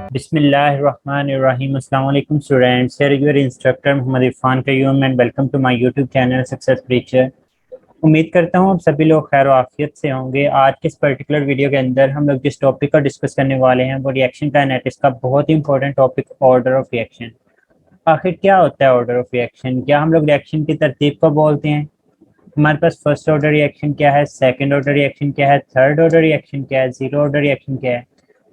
बिस्मिल्लाहिर्रहमानिर्रहीम। अस्सलाम वालेकुम students, here your instructor Mohammad Irfan Qayyum and welcome to my YouTube channel success preacher. उम्मीद करता हूँ आप सभी लोग खैर आफियत से होंगे। आज के इस पर्टिकुलर वीडियो के अंदर हम लोग जिस टॉपिक का डिस्कस करने वाले हैं वो रिएक्शन काइनेटिक्स का बहुत ही important topic order of reaction. आखिर क्या होता है ऑर्डर ऑफ रिएक्शन? क्या हम लोग रिएक्शन की तरतीब को बोलते हैं? हमारे पास फर्स्ट ऑर्डर रिएक्शन क्या है, सेकंड ऑर्डर रिएक्शन क्या है, थर्ड ऑर्डर रिएक्शन क्या है, जीरो ऑर्डर रिएक्शन क्या है?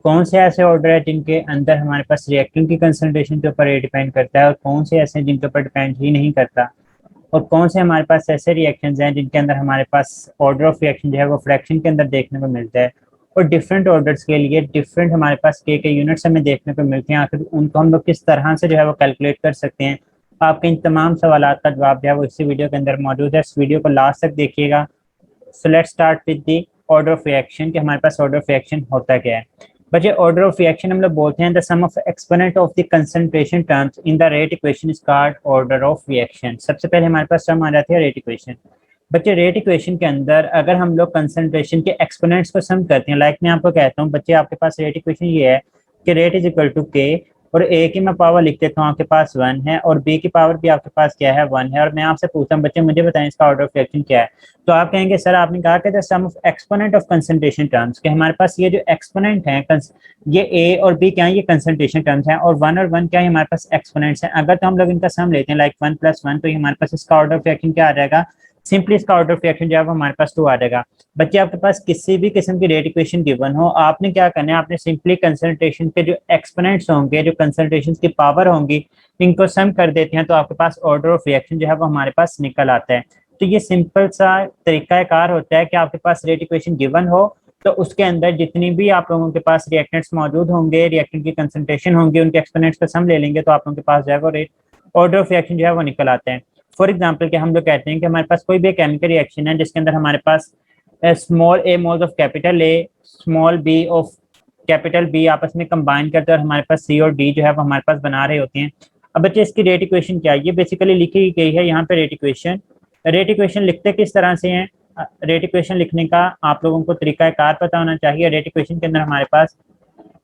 कौन से ऐसे ऑर्डर है जिनके अंदर हमारे पास रिएक्टेंट की कंसंट्रेशन के ऊपर डिपेंड करता है और कौन से ऐसे हैं जिनके ऊपर डिपेंड ही नहीं करता? और कौन से हमारे पास ऐसे रिएक्शंस हैं जिनके अंदर हमारे पास ऑर्डर ऑफ रिएक्शन जो है वो फ्रैक्शन के अंदर देखने को मिलता है? और डिफरेंट ऑर्डर्स के लिए डिफरेंट हमारे पास के यूनिट्स हमें देखने को मिलते हैं। आखिर उनको हम लोग किस तरह से जो है वो कैलकुलेट कर सकते हैं? आपके इन तमाम सवालात का जवाब जो है वो इसी वीडियो के अंदर मौजूद है। इस वीडियो को लास्ट तक देखिएगा। So let's start with the order of reaction कि हमारे पास ऑर्डर ऑफ रिएक्शन होता क्या है। बच्चे, ऑर्डर ऑफ रिएक्शन हम लोग बोलते हैं the sum of exponent of the concentration terms in the rate equation is called order of reaction. सबसे पहले हमारे पास टर्म आ जाती है रेट इक्वेशन। बच्चे, रेट इक्वेशन के अंदर अगर हम लोग कंसंट्रेशन के एक्सपोनेंट्स को सम करते हैं, लाइक मैं आपको कहता हूँ बच्चे आपके पास रेट इक्वेशन ये है कि रेट इज इक्वल टू के, और ए की मैं पावर लिख देता हूँ आपके पास 1 है और बी की पावर भी आपके पास क्या है 1 है, और मैं आपसे पूछता हूँ बच्चे मुझे बताएं इसका ऑर्डर ऑफ रिएक्शन क्या है? तो आप कहेंगे सर आपने कहा कि the sum of exponent of concentration terms, कि हमारे पास ये जो एक्सपोनेंट है ये ए और बी क्या है, ये कंसंट्रेशन टर्म्स हैं, और 1 और 1 क्या है हमारे पास एक्सपोनेंट्स हैं। अगर तो हम लोग इनका सम लेते हैं लाइक 1 प्लस 1, तो ये हमारे पास इसका ऑर्डर ऑफ रिएक्शन क्या आ जाएगा? सिंपली इसका ऑर्डर ऑफ रिएक्शन जो है वो हमारे पास 2 आ जाएगा। बच्चे आपके पास किसी भी किस्म की रेट इक्वेशन गिवन हो, आपने क्या करना है, आपने सिंपली कंसंट्रेशन के जो एक्सपोनेंट्स होंगे, जो कंसंट्रेशन की पावर होंगी, इनको सम कर देते हैं तो आपके पास ऑर्डर ऑफ रिएक्शन जो है वो हमारे पास निकल आता है। तो ये सिंपल सा तरीकाकार होता है कि आपके पास रेट इक्वेशन गिवन हो तो उसके अंदर जितनी भी आप लोगों के पास रिएक्टेंट्स मौजूद होंगे, रिएक्टेंट की कंसंट्रेशन होंगी, उनके एक्सपोनेंट्स का सम ले लेंगे तो आप लोगों के पास जो है वो रेट ऑर्डर ऑफ रिएक्शन जो है वो निकल आता है। फॉर एग्जाम्पल कि हम लोग कहते हैं कि हमारे पास कोई भी केमिकल रिएक्शन है जिसके अंदर हमारे पास small A moles of capital A, small B of capital B आपस में कंबाइन करते हैं और हमारे पास सी और डी जो है वो हमारे पास बना रहे होते हैं। अब बच्चे इसकी रेट इक्वेशन क्या है? ये बेसिकली लिखी गई है यहाँ पे रेट इक्वेशन लिखते किस तरह से हैं? रेट इक्वेशन लिखने का आप लोगों को तरीकाकार पता होना चाहिए। रेट इक्वेशन के अंदर हमारे पास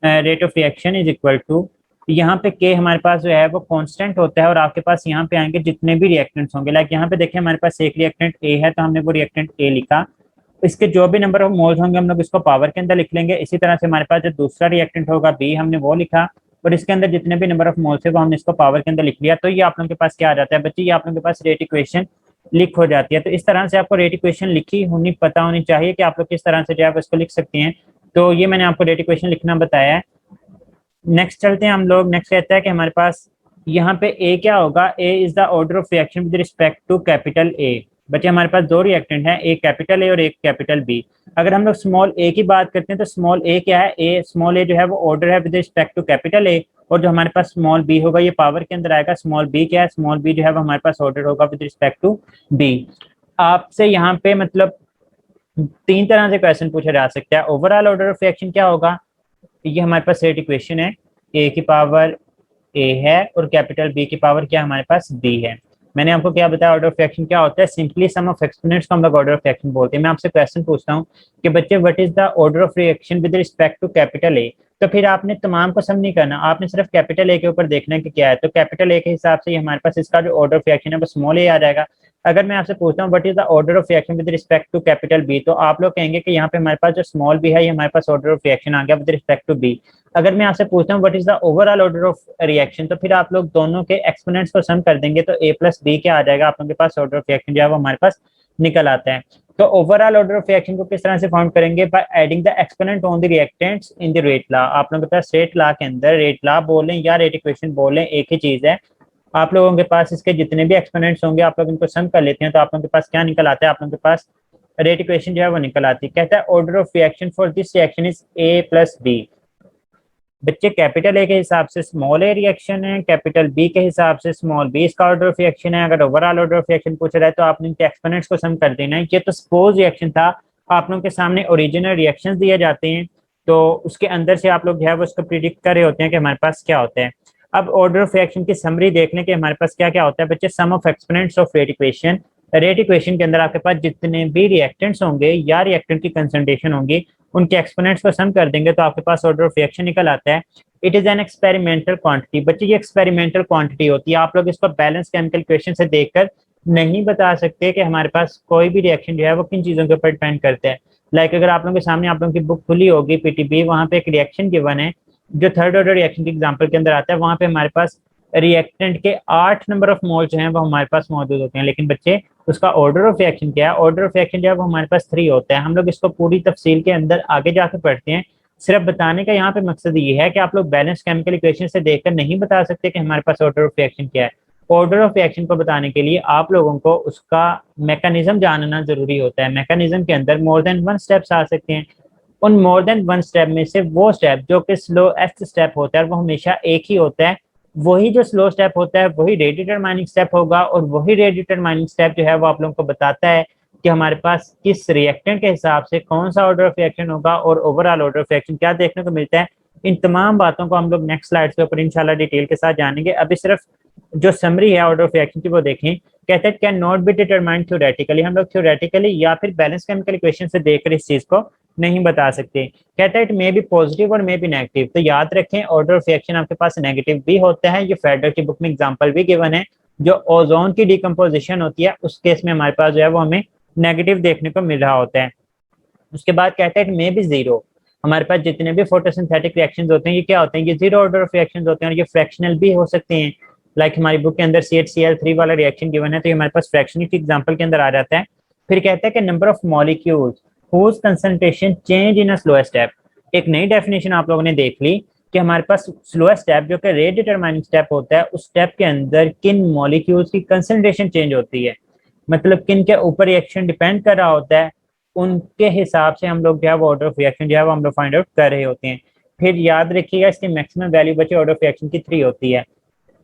rate of reaction is equal to, यहाँ पे के हमारे पास जो है वो कांस्टेंट होता है और आपके पास यहाँ पे आएंगे जितने भी रिएक्टेंट्स होंगे। लाइक यहाँ पे देखिए हमारे पास एक रिएक्टेंट ए है तो हमने वो रिएक्टेंट ए लिखा, इसके जो भी नंबर ऑफ मोल्स होंगे हम लोग इसको पावर के अंदर लिख लेंगे। इसी तरह से हमारे पास जो दूसरा रिएक्टेंट होगा बी, हमने वो लिखा और इसके अंदर जितने भी नंबर ऑफ मोल्स है वो हमने इसको पावर के अंदर लिख लिया। तो ये आप लोगों के पास क्या आ जाता है बच्चे? ये आप लोगों के पास रेट इक्वेशन लिख हो जाती है। तो इस तरह से आपको रेट इक्वेशन लिखी होनी पता होनी चाहिए कि आप लोग किस तरह से जो है उसको लिख सकते हैं। तो ये मैंने आपको रेट इक्वेशन लिखना बताया है। नेक्स्ट चलते हैं हम लोग। नेक्स्ट कहता है कि हमारे पास यहाँ पे ए क्या होगा? A is the order of reaction with respect to capital A. बच्चे हमारे पास दो रिएक्टेंट हैं, एक कैपिटल ए और एक कैपिटल बी। अगर हम लोग स्मॉल ए की बात करते हैं तो स्मॉल ए क्या है? ए स्मॉल ए जो है वो ऑर्डर है with respect to capital A, और जो हमारे पास स्मॉल बी होगा ये पावर के अंदर आएगा। स्मॉल बी क्या है? स्मॉल बी जो है वो हमारे पास ऑर्डर होगा विद रिस्पेक्ट टू बी। आपसे यहाँ पे मतलब 3 तरह से क्वेश्चन पूछा जा सकता है। ओवरऑल ऑर्डर ऑफ रिएक्शन क्या होगा? ये हमारे पास रेट इक्वेशन है, ए की पावर ए है और कैपिटल बी की पावर क्या हमारे पास बी है। मैंने आपको क्या बताया ऑर्डर ऑफ रिएक्शन क्या होता है? सिंपली सम ऑफ एक्सपोनेंट्स को हम लोग ऑर्डर ऑफ रिएक्शन बोलते हैं। मैं आपसे क्वेश्चन पूछता हूँ कि बच्चे what is the order of reaction with respect to capital A, तो फिर आपने तमाम को सम नहीं करना, आपने सिर्फ कैपिटल ए के ऊपर देखना है कि क्या है। तो कैपिटल ए के हिसाब से हमारे पास इसका जो ऑर्डर ऑफ रिएक्शन है वो स्मॉल ए आ जाएगा। अगर मैं आपसे पूछता हूँ what is the order of reaction with respect to capital B, तो आप लोग कहेंगे कि यहाँ पे हमारे पास जो स्मॉल बी है ये हमारे पास ऑर्डर ऑफ रिएक्शन आ गया विद रिस्पेक्ट टू बी। अगर मैं आपसे पूछता हूँ what is the overall order of reaction, तो फिर आप लोग दोनों के एक्सपोनेंट्स को सम कर देंगे तो ए प्लस बी क्या आ जाएगा? आप लोगों के पास ऑर्डर ऑफ रिएक्शन जो है वो हमारे पास निकल आता है। तो ओवरऑल ऑर्डर ऑफ रिएक्शन को किस तरह से फाउंड करेंगे? By adding the exponent on the reactants in the rate law. आप लोगों के पास रेट लॉ के अंदर, रेट लॉ बोलें या रेट इक्वेशन बोलें एक ही चीज है, आप लोगों के पास इसके जितने भी एक्सपोनेंट्स होंगे आप लोग इनको सम कर लेते हैं तो आप लोगों के पास क्या निकल आता है? आप लोगों के पास रेट इक्वेशन जो है वो निकल आती है। कहता है order of reaction for this reaction is A plus B. बच्चे कैपिटल ए के हिसाब से स्मॉल ए रिएक्शन है, कैपिटल बी के हिसाब से स्मॉल बी इसका ऑर्डर ऑफ रिएक्शन है। अगर ओवरऑल ऑर्डर ऑफ रिएक्शन पूछा जाए तो आपने इनके एक्सपोनेंट्स को सम कर देना है। ये तो सपोज रिएक्शन था, आप लोगों के सामने ओरिजिनल रिएक्शंस दिए जाते हैं तो उसके अंदर से आप लोग जो है वो उसको प्रिडिक्ट कर रहे होते हैं कि हमारे पास क्या होता है। अब ऑर्डर ऑफ रिएक्शन की समरी देखने के हमारे पास क्या क्या होता है बच्चे? Sum of exponents of rate equation rate equation के अंदर आपके पास जितने भी रिएक्टेंट्स होंगे या रिएक्टेंट की कंसंट्रेशन होंगी उनके एक्सपोनेंट्स को सम कर देंगे तो आपके पास ऑर्डर ऑफ रिएक्शन निकल आता है। It is an experimental quantity. बच्चे ये एक्सपेरिमेंटल क्वांटिटी होती है, आप लोग इसको बैलेंस केमिकल इक्वेशन से देखकर नहीं बता सकते कि हमारे पास कोई भी रिएक्शन जो है वो किन चीजों के ऊपर डिपेंड करते हैं। लाइक अगर आप लोगों के सामने आप लोगों की बुक खुली होगी पीटीबी, वहां पे एक रिएक्शन गिवन है जो थर्ड ऑर्डर रिएक्शन के एग्जाम्पल के अंदर आता है, वहां पे हमारे पास रिएक्टेंट के 8 नंबर ऑफ मोल जो है वो हमारे पास मौजूद होते हैं, लेकिन बच्चे उसका ऑर्डर ऑफ रिएक्शन क्या है, ऑर्डर ऑफ रिएक्शन जो है वो हमारे पास 3 होता है। हम लोग इसको पूरी तफसील के अंदर आगे जाकर पढ़ते हैं। सिर्फ बताने का यहाँ पे मकसद ये है कि आप लोग बैलेंस केमिकल इक्वेशन से देखकर नहीं बता सकते कि हमारे पास ऑर्डर ऑफ रिएक्शन क्या है। ऑर्डर ऑफ रिएक्शन को बताने के लिए आप लोगों को उसका मैकेनिज्म जानना जरूरी होता है। मैकेनिज्म के अंदर मोर देन वन स्टेप्स आ सकते हैं। उन मोर देन वन स्टेप में से वो स्टेप जो कि स्लोएस्ट स्टेप होता है वो हमेशा एक ही होता है। वही जो स्लो स्टेप होता है वही रेट डिटरमाइनिंग स्टेप होगा, और वही रेट डिटरमाइनिंग स्टेप जो है वो आप लोगों को बताता है कि हमारे पास किस रिएक्टेंट के हिसाब से कौन सा ऑर्डर ऑफ रिएक्शन होगा और ओवरऑल ऑर्डर ऑफ रिएक्शन क्या देखने को मिलता है। इन तमाम बातों को हम लोग नेक्स्ट स्लाइड के ऊपर इंशाल्लाह डिटेल के साथ जानेंगे। अभी सिर्फ जो समरी है ऑर्डर ऑफ रिएक्शन की वो देखें। कहते हैं can not be determined theoretically, हम लोग थ्योरेटिकली या फिर बैलेंस केमिकल इक्वेशन से देखकर इस चीज को नहीं बता सकते। कहता है इट मे बी पॉजिटिव और मे बी नेगेटिव। तो याद रखें ऑर्डर ऑफ रिएक्शन आपके पास नेगेटिव भी होता है, ये फेडर की बुक में एग्जांपल भी गिवन है। जो ओजोन की डिकम्पोजिशन होती है उस केस में हमारे पास जो है वो हमें नेगेटिव देखने को मिल रहा होता है। उसके बाद कहता है इट मे बी जीरो, हमारे पास जितने भी फोटोसिंथेटिक रिएक्शंस होते हैं ये क्या होते हैं, ये जीरो ऑर्डर ऑफ रिएक्शंस होते हैं और ये फ्रैक्शनल भी हो सकते हैं। लाइक हमारी बुक के अंदर CHCl3 वाला रिएक्शन गिवन है तो ये हमारे पास फ्रैक्शनल की एग्जांपल के अंदर आ जाता है। फिर कहता है कि number of molecules whose concentration change in a slower step। एक नई डेफिनेशन आप लोगों ने देख ली कि हमारे पास स्लोअर स्टेप जो कि रेट डिटरमाइनिंग स्टेप होता है उस स्टेप के अंदर किन मॉलिक्यूल्स की कंसंट्रेशन चेंज होती है, मतलब किन के ऊपर रिएक्शन डिपेंड कर रहा होता है, उनके हिसाब से हम लोग जो है वो ऑर्डर ऑफ रिएक्शन जो है वो हम लोग फाइंड आउट कर रहे होते हैं। फिर याद रखिएगा इसकी मैक्सिमम वैल्यू बचे ऑर्डर ऑफ रिएक्शन की 3 होती है।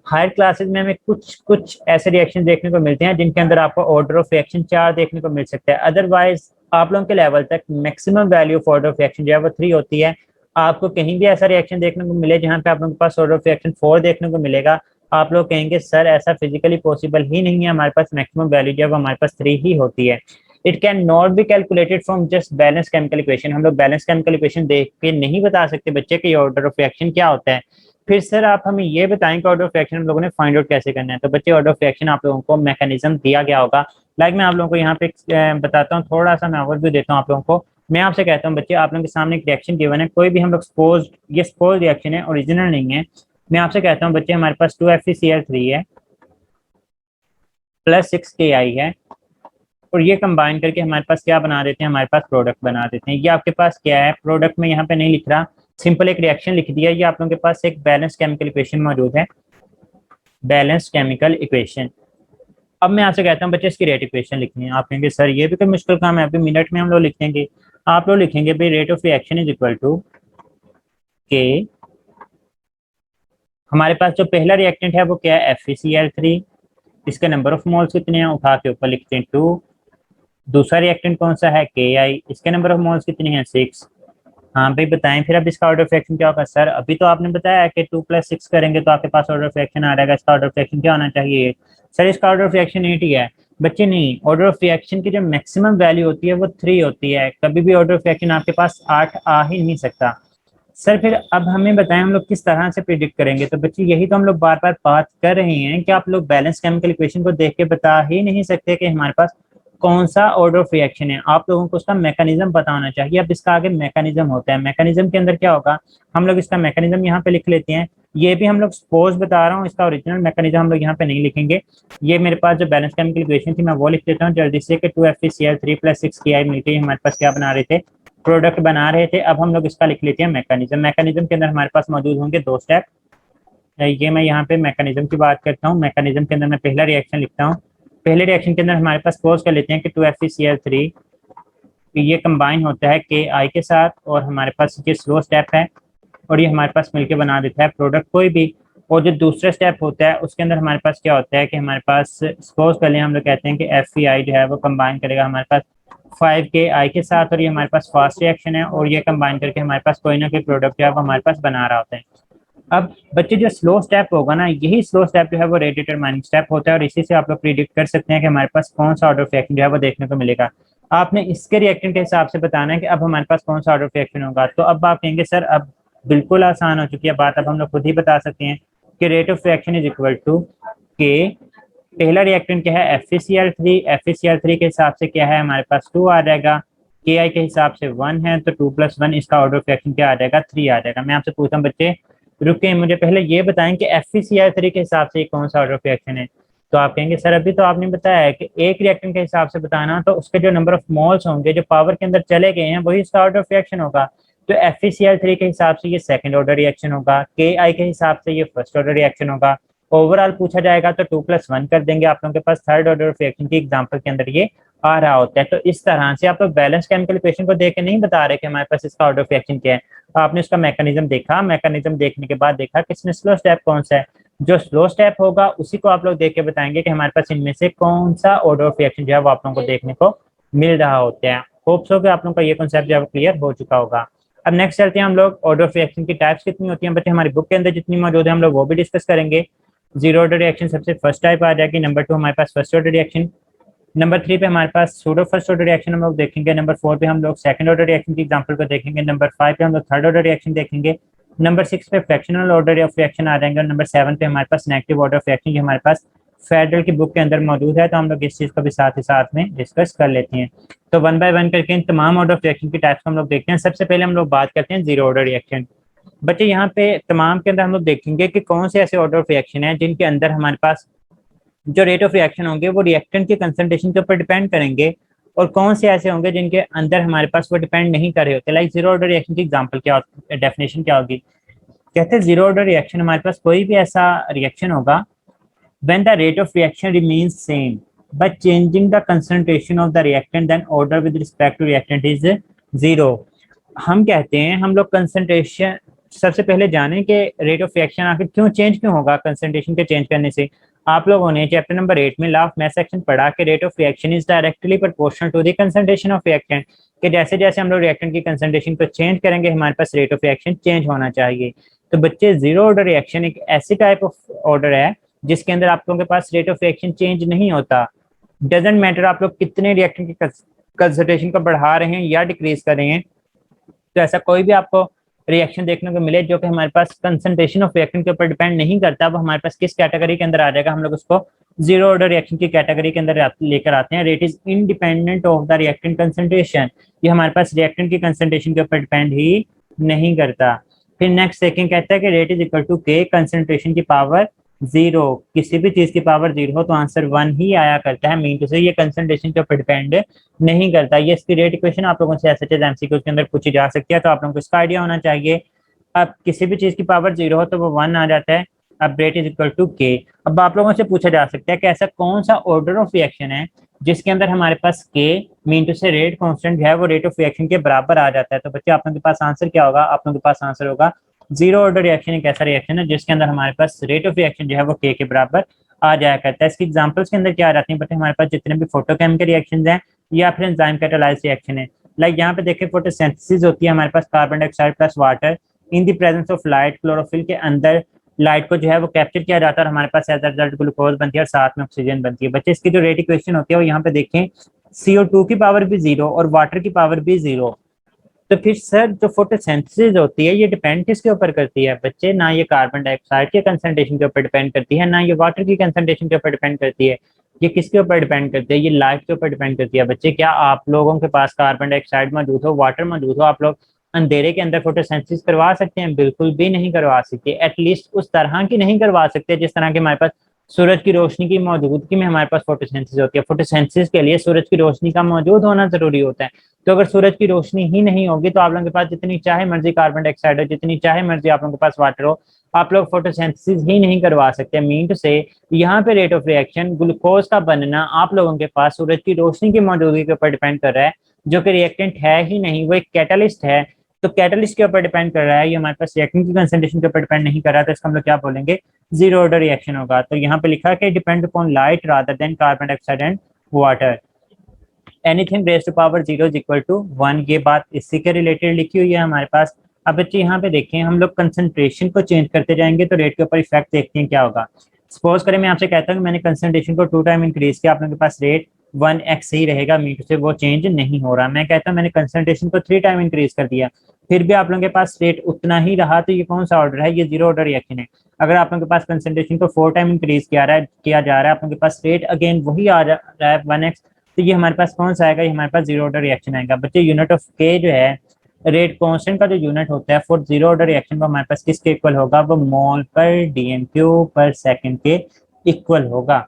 हायर क्लासेस में हमें कुछ कुछ ऐसे रिएक्शन देखने को मिलते हैं जिनके अंदर आपको ऑर्डर ऑफ रिएक्शन 4 देखने को मिल सकता है। अदरवाइज आप लोगों के लेवल तक maximum value of order of reaction जो है वो 3 होती है। आपको कहीं भी ऐसा रिएक्शन देखने को मिले जहां पे आप लोगों के पास ऑर्डर ऑफ रिएक्शन 4 देखने को मिलेगा, आप लोग कहेंगे सर ऐसा फिजिकली पॉसिबल ही नहीं है, हमारे पास मैक्सिमम वैल्यू जो है वो हमारे पास 3 ही होती है। It can not be calculated from just balance chemical equation. हम लोग बैलेंस केमिकल इक्वेशन देख के नहीं बता सकते बच्चे कि ऑर्डर ऑफ रिएक्शन क्या होता है। फिर सर आप हमें ये बताएं कि ऑर्डर ऑफ रिएक्शन हम लोगों ने फाइंड आउट कैसे करना है। तो बच्चे ऑर्डर ऑफ रिएक्शन आप लोगों को मैकेनिज्म दिया गया होगा। लाइक मैं आप लोगों को यहाँ पे बताता हूँ, थोड़ा सा मैं ओवरव्यू देता हूँ आप लोगों को। मैं आपसे कहता हूँ बच्चे आप लोगों के सामने एक रिएक्शन गिवन है, कोई भी हम लोग सपोज ये सपोज रिएक्शन है, ओरिजिनल नहीं है। मैं आपसे कहता हूँ बच्चे हमारे पास 2FeCl3 है प्लस 6Ki है, और ये कंबाइन करके हमारे पास क्या बना देते हैं, हमारे पास प्रोडक्ट बना देते हैं। ये आपके पास क्या है, प्रोडक्ट में यहाँ पे नहीं लिख रहा, सिंपल एक रिएक्शन लिख दिया। ये आप लोगों के पास एक बैलेंस केमिकल इक्वेशन मौजूद है, बैलेंस केमिकल इक्वेशन। अब मैं आपसे कहता हूँ बच्चे इसकी रेट इक्वेशन लिखनी है। आप कहेंगे सर ये भी कोई मुश्किल काम है, अभी मिनट में हम लोग लिख देंगे। आप लोग लिखेंगे भाई rate of reaction is equal to K, हमारे पास जो पहला रिएक्टेंट है वो क्या है FeCl3, इसके नंबर ऑफ मोल्स कितने हैं उठा के ऊपर लिखते हैं 2। दूसरा रिएक्टेंट कौन सा है Ki, इसके नंबर ऑफ मोल्स कितने हैं 6। हाँ भाई बताएं फिर अब इसका ऑर्डर ऑफ रिएक्शन क्या होगा। सर अभी तो आपने बताया कि 2 + 6 करेंगे तो आपके पास ऑर्डर ऑफ रिएक्शन आ जाएगा, इसका ऑर्डर ऑफ रिएक्शन क्या होना चाहिए। सर इसका ऑर्डर ऑफ रिएक्शन 8 ही है। बच्चे नहीं, ऑर्डर ऑफ रिएक्शन की जो मैक्सिमम वैल्यू होती है वो 3 होती है, कभी भी ऑर्डर ऑफ रिएक्शन आपके पास 8 आ ही नहीं सकता। सर फिर अब हमें बताएं हम लोग किस तरह से प्रिडिक्ट करेंगे। तो बच्चे यही तो हम लोग बार बार बात कर रहे हैं कि आप लोग बैलेंस केमिकल इक्वेशन को देख के बता ही नहीं सकते कि हमारे पास कौन सा ऑर्डर ऑफ रिएक्शन है, आप लोगों को उसका मैकेनिज्म पता होना चाहिए। अब इसका आगे मैकेनिज्म होता है, मैकेनिज्म के अंदर क्या होगा, हम लोग इसका मैकेनिज्म यहाँ पे लिख लेते हैं। ये भी हम लोग सपोज बता रहा हूँ, इसका ओरिजिनल मैकेनिज्म हम लोग यहाँ पे नहीं लिखेंगे। ये मेरे पास जो बैलेंस केमिकल इक्वेशन थी मैं वो लिख देता हूँ जल्दी से कि 2FeCl3 + 6Ki मिलकर हमारे पास क्या बना रहे थे, प्रोडक्ट बना रहे थे। अब हम लोग इसका लिख लेते हैं मैकेनिज्म। मैकेनिज्म के अंदर हमारे पास मौजूद होंगे 2 स्टेप। ये मैं यहाँ पे मैकेनिज्म की बात करता हूँ। मैकेनिज्म के अंदर मैं पहला रिएक्शन लिखता हूँ। पहले रिएक्शन के अंदर हमारे पास सपोज कर लेते हैं कि 2FeCl3 ये कंबाइन होता है Ki के साथ, और हमारे पास ये स्लो स्टेप है और ये हमारे पास मिलके बना देता है प्रोडक्ट कोई भी। और जो दूसरा स्टेप होता है उसके अंदर हमारे पास क्या होता है कि हमारे पास सपोज कर लें हम लोग कहते हैं कि FeI जो है वो कंबाइन करेगा हमारे पास 5Ki के साथ, और ये हमारे पास फास्ट रिएक्शन है और ये कंबाइन करके हमारे पास कोई ना कोई प्रोडक्ट जो है वो हमारे पास बना रहा होता है। अब बच्चे जो स्लो स्टेप होगा ना, यही स्लो स्टेप जो है वो रेट डिटरमाइनिंग स्टेप होता है और इसी से आप लोग प्रिडिक्ट कर सकते हैं कि हमारे पास कौन सा ऑर्डर ऑफ रिएक्शन जो है वो देखने को मिलेगा। आपने इसके रिएक्टेंट के हिसाब से बताना है कि अब हमारे पास कौन सा ऑर्डर ऑफ रिएक्शन होगा। तो अब आप कहेंगे सर अब बिल्कुल आसान हो चुकी है बात, अब हम लोग खुद ही बता सकते हैं कि rate of reaction is equal to K, पहला रिएक्टेंट क्या है FeCl3, FeCl3 के हिसाब से क्या है हमारे पास 2 आ जाएगा, Ki के हिसाब से 1 है तो 2 + 1 इसका ऑर्डर ऑफ रिएक्शन क्या आ जाएगा 3 आ जाएगा। मैं आपसे पूछता हूँ बच्चे, रुके मुझे पहले ये बताएं कि FeCl3 के हिसाब से कौन सा ऑर्डर ऑफ रिएक्शन है। तो आप कहेंगे सर अभी तो आपने बताया है कि एक रिएक्टेंट के हिसाब से बताना, तो उसके जो नंबर ऑफ मोल्स होंगे जो पावर के अंदर चले गए हैं वही इसका ऑर्डर ऑफ रिएक्शन होगा। तो FeCl3 के हिसाब से ये सेकंड ऑर्डर रिएक्शन होगा, Ki के हिसाब से ये फर्स्ट ऑर्डर रिएक्शन होगा। ओवरऑल पूछा जाएगा तो 2 + 1 कर देंगे, आप लोगों के पास थर्ड ऑर्डर ऑफ रिएक्शन की एग्जांपल के अंदर ये आ रहा होता है। तो इस तरह से आप लोग बैलेंस केमिकल इक्वेशन को देख के नहीं बता रहे कि हमारे पास इसका ऑर्डर ऑफ रिएक्शन क्या है, आपने उसका मैकेनिज्म देखा, मैकेनिज्म देखने के बाद देखा कि इसमें स्लो स्टेप कौन सा है, जो स्लो स्टेप होगा उसी को आप लोग देख के बताएंगे कि हमारे पास इनमें से कौन सा ऑर्डर ऑफ रिएक्शन जो है वो आप लोगों को देखने को मिल रहा होता है। होप्स हो कि आप लोगों का ये कॉन्सेप्ट जो है क्लियर हो चुका होगा। अब नेक्स्ट चलते हैं हम लोग, ऑर्डर ऑफ रिएक्शन की टाइप्स कितनी होती हैं बच्चे हमारी बुक के अंदर जितनी मौजूद है हम लोग वो भी डिस्कस करेंगे। जीरो ऑर्डर रिएक्शन सबसे फर्स्ट टाइप आ जाएगी, नंबर 2 हमारे पास फर्स्ट ऑर्डर रिएक्शन, नंबर 3 पे हमारे पास सूडो फर्स्ट ऑर्डर रिएक्शन हम लोग देखेंगे, नंबर 4 पे हम लोग सेकंड ऑर्डर रिएक्शन की एग्जांपल को देखेंगे, नंबर 5 पे हम लोग थर्ड ऑर्डर रिएक्शन देखेंगे, नंबर 6 पे फ्रैक्शनल ऑर्डर ऑफ रिएक्शन आ जाएंगे और नंबर 7 पे हमारे पास नेगेटिव ऑर्डर ऑफ रिएक्शन जो हमारे पास फेडरल की बुक के अंदर मौजूद है। तो हम लोग इस चीज को भी साथ ही साथ में डिस्कस कर लेते हैं। तो वन बाय वन करके इन तमाम ऑर्डर ऑफ रिएक्शन की टाइप्स को हम लोग देखते हैं। सबसे पहले हम लोग बात करते हैं जीरो ऑर्डर रिएक्शन। बच्चे यहाँ पे तमाम के अंदर हम लोग देखेंगे कि कौन से ऐसे ऑर्डर ऑफ रिएक्शन है जिनके अंदर हमारे पास जो रेट ऑफ रिएक्शन होंगे वो रिएक्टेंट के कंसंट्रेशन के ऊपर डिपेंड करेंगे, और कौन से ऐसे होंगे जिनके अंदर हमारे पास वो डिपेंड नहीं कर रहे होते। लाइक जीरो ऑर्डर रिएक्शन की एग्जांपल क्या, डेफिनेशन क्या होगी, कहते हैं जीरो ऑर्डर रिएक्शन हमारे पास कोई भी ऐसा रिएक्शन होगा when the rate of reaction remains same by changing the concentration of the reactant, then order with respect to reactant is zero। हम कहते हैं हम लोग कंसंट्रेशन सबसे पहले जाने कि रेट ऑफ रिएक्शन आखिर क्यों चेंज क्यों होगा कंसंट्रेशन के चेंज करने से। आप लोगों ने चैप्टर नंबर 8 में लॉ ऑफ मास एक्शन पढ़ा कि rate of reaction is directly proportional to the concentration of reactant, कि जैसे जैसे हम लोग रिएक्टेंट की कंसंट्रेशन को चेंज करेंगे हमारे पास रेट ऑफ रिएक्शन चेंज होना चाहिए। तो बच्चे जीरो ऑर्डर रिएक्शन एक ऐसी टाइप ऑफ ऑर्डर है जिसके अंदर आप लोगों के पास रेट ऑफ रिएक्शन चेंज नहीं होता। डजेंट मैटर आप लोग कितने रिएक्टेंट की कंसंट्रेशन को बढ़ा रहे हैं या डिक्रीज कर रहे हैं, तो ऐसा कोई भी आपको रिएक्शन देखने को मिले जो कि हमारे पास कंसंट्रेशन ऑफ रिएक्टेंट के ऊपर डिपेंड नहीं करता, वो हमारे पास किस कैटेगरी के अंदर आ जाएगा, हम लोग उसको जीरो ऑर्डर रिएक्शन की कैटेगरी के अंदर लेकर आते हैं। Rate is independent of the reactant concentration, ये हमारे पास रिएक्टेंट की कंसंट्रेशन के ऊपर डिपेंड ही नहीं करता। फिर नेक्स्ट सेकंड कहता है कि रेट इज इक्वल टू के कंसंट्रेशन की पावर जीरो, किसी भी चीज की पावर जीरो हो तो आंसर 1 ही आया करता है, मीन टू से ये कंसंट्रेशन के ऊपर डिपेंड नहीं करता। ये इसकी रेट इक्वेशन आप लोगों से ऐसे एमसीक्यू के अंदर पूछी जा सकती है, तो आप लोगों को इसका आइडिया होना चाहिए। अब किसी भी चीज की पावर जीरो हो तो वो 1 आ जाता है। अब रेट इज इक्वल टू के। अब आप लोगों से पूछा जा सकता है कि ऐसा कौन सा ऑर्डर ऑफ रिएक्शन है जिसके अंदर हमारे पास के मीन टू से रेट कांस्टेंट है वो रेट ऑफ रिएक्शन के बराबर आ जाता है। तो बच्चे आप लोगों के पास आंसर क्या होगा, आप लोगों के पास आंसर होगा जीरो ऑर्डर रिएक्शन एक ऐसा रिएक्शन है जिसके अंदर हमारे पास रेट ऑफ रिएक्शन जो है वो के बराबर आ जाया करता है। इसकी एग्जांपल्स के अंदर क्या आ जाती है, बट हमारे पास जितने भी फोटोकेमिकल रिएक्शंस हैं या फिर एंजाइम कैटालाइज्ड रिएक्शन है। लाइक यहाँ पे देखिए फोटोसिंथेसिस होती है हमारे पास carbon dioxide plus water in the presence of light, chlorophyll के अंदर लाइट को जो है वो कैप्चर किया जाता है और हमारे पास एज अ रिजल्ट ग्लूकोज बनती है और साथ में ऑक्सीजन बनती है। बच्चे इसकी जो रेट इक्वेशन होती है वो यहाँ पे देखें, CO2 की पावर भी जीरो और वाटर की पावर भी जीरो। तो फिर सर जो फोटोसिंथेसिस होती है ये डिपेंड किसके ऊपर करती है बच्चे, ना ये कार्बन डाइऑक्साइड के कंसंट्रेशन के ऊपर डिपेंड करती है, ना ये वाटर की कंसंट्रेशन के ऊपर डिपेंड करती है। ये किसके ऊपर डिपेंड करती है, ये लाइट के ऊपर डिपेंड करती है। बच्चे क्या आप लोगों के पास कार्बन डाइऑक्साइड मौजूद हो, वाटर मौजूद हो, आप लोग अंधेरे के अंदर फोटोसिंथेसिस करवा सकते हैं? बिल्कुल भी नहीं करवा सकते। एटलीस्ट उस तरह की नहीं करवा सकते जिस तरह की हमारे पास सूरज की रोशनी की मौजूदगी में हमारे पास फोटोसिंथेसिस होती है। फोटोसिंथेसिस के लिए सूरज की रोशनी का मौजूद होना जरूरी होता है। तो अगर सूरज की रोशनी ही नहीं होगी तो आप लोगों के पास जितनी चाहे मर्जी कार्बन डाइऑक्साइड हो, जितनी चाहे मर्जी आप लोगों के पास वाटर हो, आप लोग फोटोसिंथेसिस ही नहीं करवा सकते। मीन टू से यहाँ पे रेट ऑफ रिएक्शन ग्लूकोज का बनना आप लोगों के पास सूरज की रोशनी की मौजूदगी के ऊपर डिपेंड कर रहा है, जो कि रिएक्टेंट है ही नहीं, वो एक कैटलिस्ट है। तो कैटलिस्ट के ऊपर डिपेंड कर रहा है, ये हमारे पास रिएक्टेंट की कंसंट्रेशन के ऊपर डिपेंड नहीं कर रहा, तो इसका हम लोग क्या बोलेंगे, जीरो ऑर्डर रिएक्शन होगा। तो यहाँ पे लिखा है कि depend upon light rather than carbon dioxide and water, anything raise to power zero is equal to 1। ये बात इसी के रिलेटेड लिखी हुई है हमारे पास। अब बच्चे यहाँ पे देखें, हम लोग कंसंट्रेशन को चेंज करते जाएंगे तो रेट के ऊपर इफेक्ट देखते हैं क्या होगा। सपोज करें मैं आपसे कहता हूँ कि मैंने कंसंट्रेशन को 2 टाइम इंक्रीज किया, आप लोगों के पास रेट 1x ही रहेगा, मीटर से वो चेंज नहीं हो रहा। मैं कहता हूँ मैंने कंसंट्रेशन को 3 टाइम इंक्रीज कर दिया, फिर भी आप लोगों के पास रेट उतना ही रहा, तो ये कौन सा ऑर्डर है? ये जीरो ऑर्डर रिएक्शन है। अगर आप लोगों के पास कंसंट्रेशन को 4 टाइम इंक्रीज किया जा रहा है, आप लोगों के पास रेट अगेन वही आ जा रहा है 1x, तो ये हमारे पास कौन सा आएगा? ये हमारे पास जीरो ऑर्डर रिएक्शन आएगा। बच्चे यूनिट ऑफ के जो है, रेट कांस्टेंट का जो यूनिट होता है फॉर जीरो ऑर्डर रिएक्शन, वो हमारे पास किसके इक्वल होगा? वो मोल पर डीएम क्यूब पर सेकंड के इक्वल होगा।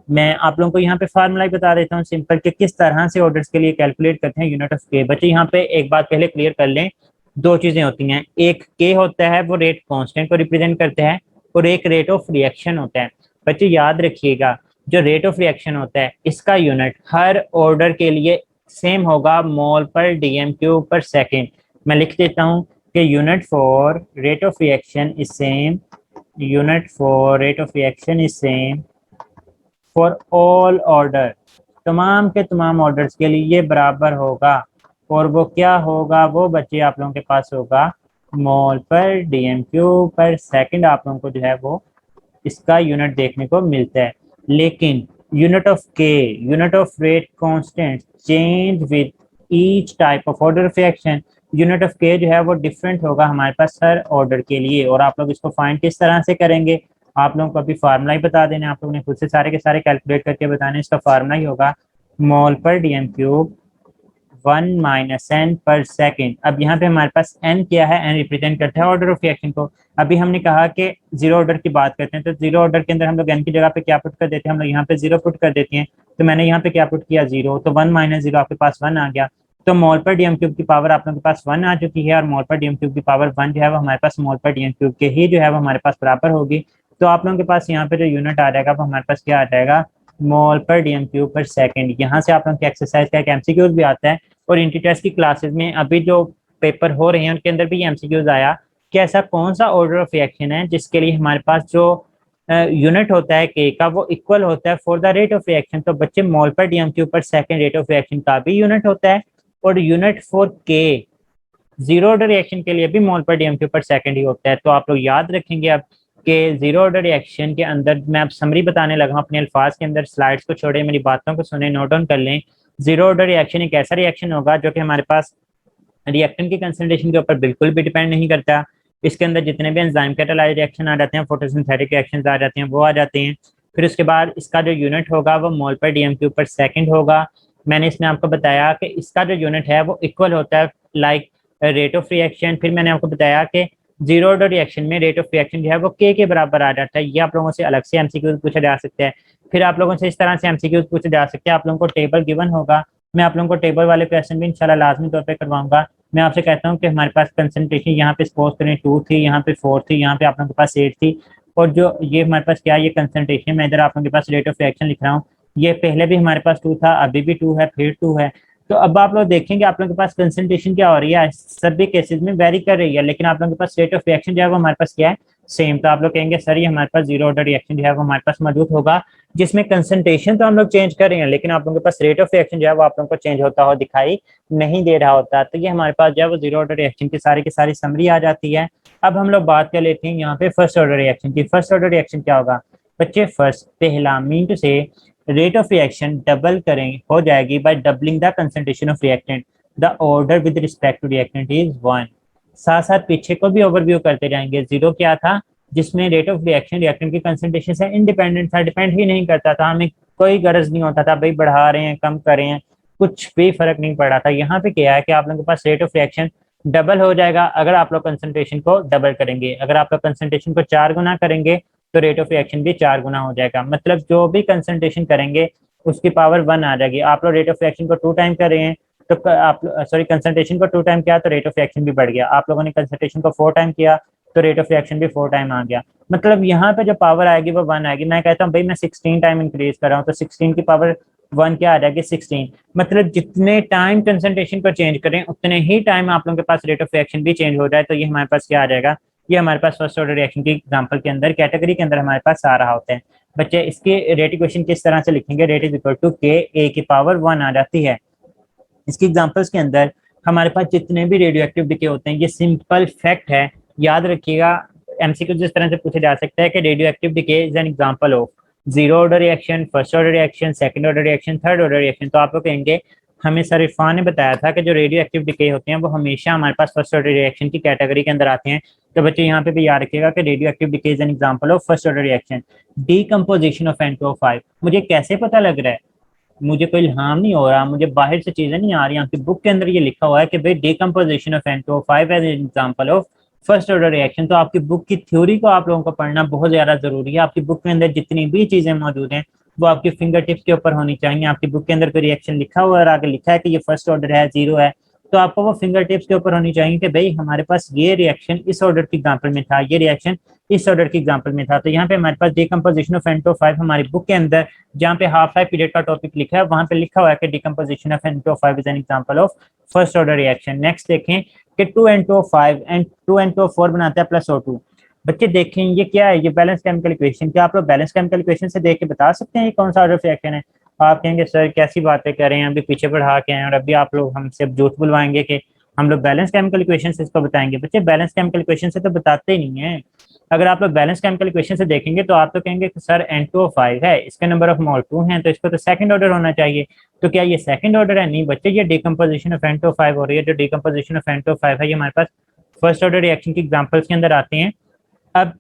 मैं आप लोगों को यहाँ पे फार्मूला बता देता हूँ सिंपल, कि किस तरह से ऑर्डर्स के लिए कैलकुलेट करते हैं यूनिट ऑफ के। बच्चे यहाँ पे एक बात पहले क्लियर कर लें, दो चीजें होती हैं, एक के होता है वो रेट कांस्टेंट को रिप्रेजेंट करता है, और एक रेट ऑफ रिएक्शन होता है। बच्चे याद रखिएगा, जो रेट ऑफ रिएक्शन होता है इसका यूनिट हर ऑर्डर के लिए सेम होगा, मोल पर डीएम क्यूब पर सेकेंड। मैं लिख देता हूँ कि unit for rate of reaction is same, unit for rate of reaction is same for all order, तमाम के तमाम ऑर्डर्स के लिए ये बराबर होगा। और वो क्या होगा? वो बच्चे आप लोगों के पास होगा मोल पर डीएम क्यूब पर सेकंड, आप लोगों को जो है वो इसका यूनिट देखने को मिलता है। लेकिन यूनिट ऑफ के, unit of rate constant change with each type of order of reaction, unit of के जो है वो डिफरेंट होगा हमारे पास हर ऑर्डर के लिए। और आप लोग इसको फाइंड किस तरह से करेंगे? आप लोगों को अभी फार्मूला ही बता देना, आप लोगों ने खुद से सारे के सारे कैलकुलेट करके बताने। इसका फार्मूला ही होगा मोल पर डीएम क्यूब 1 माइनस एन पर सेकेंड। अब यहाँ पे हमारे पास एन क्या है? एन रिप्रेजेंट करता है ऑर्डर ऑफ रिएक्शन को। अभी हमने कहा कि जीरो ऑर्डर की बात करते हैं, तो जीरो ऑर्डर के अंदर हम लोग एन की जगह पे क्या पुट कर देते हैं? हम लोग यहाँ पे जीरो पुट कर देते हैं। तो मैंने यहाँ पे क्या पुट किया? जीरो। तो 1 माइनस जीरो आपके पास 1 आ गया। तो मोल पर डीएम क्यूब की पावर आप लोगों के पास 1 आ चुकी है, और मोल पर डीएम क्यूब की पावर 1 जो है वो हमारे पास मोल पर डीएम क्यूब के ही जो है वो हमारे पास बराबर होगी। तो आप लोगों के पास यहाँ पे जो यूनिट आ जाएगा वो हमारे पास क्या आ जाएगा? मोल पर डीएम क्यूब पर सेकेंड। यहाँ से आप लोगों की एक्सरसाइज का एक एमसीक्यूज भी आता है, और इंटीटेस्ट की क्लासेस में अभी जो पेपर हो रहे हैं उनके अंदर भी ये एमसीक्यूज आया कि ऐसा कौन सा ऑर्डर ऑफ रिएक्शन है जिसके लिए हमारे पास जो यूनिट होता है के का वो इक्वल होता है for the rate of reaction. तो बच्चे मोल पर डीएम क्यूब पर सेकेंड रेट ऑफ रिएक्शन का भी यूनिट होता है, और यूनिट फॉर के जीरो ऑर्डर रिएक्शन के लिए भी मोल पर डीएम क्यूब पर सेकेंड ही होता है। तो आप लोग याद रखेंगे अब कि जीरो ऑर्डर रिएक्शन के अंदर, मैं अब समरी बताने लगा हूं अपने अल्फाज के अंदर, स्लाइड्स को छोड़े, मेरी बातों को सुने, नोट डाउन कर लें। जीरो ऑर्डर रिएक्शन एक ऐसा रिएक्शन होगा जो कि हमारे पास रिएक्टेंट की कंसंट्रेशन के ऊपर बिल्कुल भी डिपेंड नहीं करता। इसके अंदर जितने भी एंजाइम कैटालाइज रिएक्शन आ जाते हैं, फोटोसिंथेटिक रिएक्शंस आ जाते हैं, वो आ जाते हैं। फिर उसके बाद इसका जो यूनिट होगा वो मोल पर डीएम क्यूब पर सेकंड होगा। मैंने इसमें आपको बताया कि इसका जो यूनिट है वो इक्वल होता है लाइक रेट ऑफ रिएक्शन। फिर मैंने आपको बताया कि जीरो ऑर्डर रिएक्शन में रेट ऑफ रिएक्शन जो है वो के बराबर आ जाता है। ये आप लोगों से अलग से एमसीक्यूज पूछा जा सकता है। फिर आप लोगों से इस तरह से एमसीक्यूज पूछे जा सकते हैं, आप लोगों को टेबल गिवन होगा, मैं आप लोगों को टेबल वाले क्वेश्चन भी इंशाल्लाह लाजमी तौर पे करवाऊंगा। मैं आपसे कहता हूँ कि हमारे पास कंसंट्रेशन यहाँ पे सपोज करें 2 थी, यहाँ पे 4 थी, यहाँ पे आप लोगों के पास 8 थी, और जो ये हमारे पास क्या है, ये कंसंट्रेशन, मैं इधर आप लोगों के पास रेट ऑफ रिएक्शन लिख रहा हूँ, ये पहले भी हमारे पास 2 था, अभी भी 2 है, फिर 2 है। तो अब आप लोग देखेंगे आप लोगों के पास कंसंट्रेशन क्या हो रही है, सभी केसेस में वेरी कर रही है, लेकिन आप लोगों के पास रेट ऑफ रिएक्शन जो है वो हमारे पास क्या है? सेम। तो आप लोग कहेंगे सर ये हमारे पास जीरो ऑर्डर रिएक्शन जो है वो हमारे पास मौजूद होगा, जिसमें कंसंट्रेशन तो हम लोग चेंज कर रहे हैं, लेकिन आप लोगों के पास रेट ऑफ रिएक्शन जो है वो आप लोगों को चेंज होता हुआ दिखाई नहीं दे रहा होता। तो ये हमारे पास जो है वो जीरो ऑर्डर रिएक्शन की सारी समरी आ जाती है। अब हम लोग बात कर लेते हैं यहाँ पे फर्स्ट ऑर्डर रिएक्शन की। फर्स्ट ऑर्डर रिएक्शन क्या होगा बच्चे? फर्स्ट, पहला मीन टू से रेट ऑफ रिएक्शन डबल करें हो जाएगी by doubling the concentration of reactant, the order with respect to reactant is 1। साथ साथ पीछे को भी ओवरव्यू करते जाएंगे। जीरो क्या था? जिसमें रेट ऑफ रिएक्शन रिएक्टेंट की कंसंट्रेशन से इंडिपेंडेंट था, डिपेंड ही नहीं करता था, हमें कोई गरज नहीं होता था भाई बढ़ा रहे हैं कम कर रहे हैं, कुछ भी फर्क नहीं पड़ा था। यहाँ पे क्या है कि आप लोगों के पास रेट ऑफ रिएक्शन डबल हो जाएगा अगर आप लोग कंसंट्रेशन को डबल करेंगे। अगर आप लोग कंसंट्रेशन को 4 गुना करेंगे तो रेट ऑफ रिएक्शन भी 4 गुना हो जाएगा। मतलब जो भी कंसंट्रेशन करेंगे उसकी पावर 1 आ जाएगी। आप लोग रेट ऑफ रिएक्शन को 2 टाइम कर रहे हैं तो आप सॉरी कंसंट्रेशन को 2 टाइम किया तो रेट ऑफ रिएक्शन भी बढ़ गया। आप लोगों ने कंसंट्रेशन को 4 टाइम किया तो रेट ऑफ रिएक्शन भी 4 टाइम आ गया। मतलब यहाँ पे जो पावर आएगी वो 1 आएगी। मैं कहता हूँ भाई मैं 16 टाइम इंक्रीज कर रहा हूँ तो 16 की पावर 1 क्या आ जाएगी? 16। मतलब जितने टाइम कंसंट्रेशन को चेंज करें उतने ही टाइम आप लोगों के पास रेट ऑफ रिएक्शन भी चेंज हो जाए। तो ये हमारे पास क्या आ जाएगा? ये हमारे पास फर्स्ट ऑर्डर रिएक्शन की एग्जांपल के अंदर कैटेगरी के अंदर हमारे पास आ रहा होता है। बच्चे इसके रेट इक्वेशन किस तरह से लिखेंगे? Rate is equal to K, A की पावर 1 आ जाती है। इसकी एग्जांपल्स के अंदर हमारे पास जितने भी रेडियो एक्टिव डिके होते हैं, ये सिंपल फैक्ट है, याद रखिएगा। एमसीक्यू जिस तरह से पूछा जा सकता है कि radio active decay is an example of zero order reaction, first order reaction, second order reaction, third order reaction. तो आप लोग कहेंगे हमें सर इरफान ने बताया था कि जो रेडियो एक्टिव डिके होते हैं वो हमेशा हमारे पास फर्स्ट ऑर्डर रिएक्शन की कैटेगरी के अंदर आते हैं। तो बच्चे यहाँ पे भी याद रखिएगा कि radio active decay is an example of first order reaction. Decomposition of N2O5 मुझे कैसे पता लग रहा है? मुझे कोई इल्हाम नहीं हो रहा, मुझे बाहर से चीजें नहीं आ रही। आपकी बुक के अंदर ये लिखा हुआ है कि भाई decomposition of N2O5 as example of first order reaction. तो आपकी बुक की थ्योरी को आप लोगों को पढ़ना बहुत ज्यादा जरूरी है। आपकी बुक के अंदर जितनी भी चीजें मौजूद हैं वो आपकी फिंगर टिप्स के ऊपर होनी चाहिए। आपकी बुक के अंदर कोई रिएक्शन लिखा हुआ है और आगे लिखा है कि ये फर्स्ट ऑर्डर है, जीरो है, तो आपको वो फिंगर टिप्स के ऊपर होनी चाहिए कि भाई हमारे पास ये रिएक्शन इस ऑर्डर की एग्जांपल में था, ये रिएक्शन इस ऑर्डर की एग्जांपल में था। तो यहाँ पे हमारे पास डिकम्पोजिशन ऑफ N2O5 हमारी बुक के अंदर जहाँ पे हाफ लाइफ पीरियड का टॉपिक लिखा है वहां पे लिखा हुआ है कि decomposition of N2O5 is an example of first order reaction. Next देखें कि 2N2O5 एंड 2N2O4 बनाता है प्लस O2। बच्चे देखें ये क्या है, ये बैलेंस केमिकल इक्वेशन। क्या आप लोग बैलेंस केमिकल इक्वेशन से देख के बता सकते हैं ये कौन सा ऑर्डर ऑफ रिएक्शन है? आप कहेंगे सर कैसी बातें कर रहे हैं, अभी पीछे पढ़ा के हैं और अभी आप लोग हमसे झूठ बुलवाएंगे कि हम लोग बैलेंस केमिकल इक्वेशन से इसको बताएंगे। बच्चे बैलेंस केमिकल इक्वेशन से तो बताते ही नहीं है। अगर आप लोग बैलेंस केमिकल इक्वेशन से देखेंगे तो आप तो कहेंगे कि सर N2O5 है, इसके नंबर ऑफ मोल 2 हैं, तो इसको तो सेकंड ऑर्डर होना चाहिए। तो क्या ये सेकंड ऑर्डर है? नहीं बच्चे, ये डिकम्पोजिशन ऑफ N2O5 हो रही है। जो डिकम्पोजिशन ऑफ N2O5 है ये हमारे पास फर्स्ट ऑर्डर रिएक्शन की एग्जांपल्स के अंदर आते हैं। अब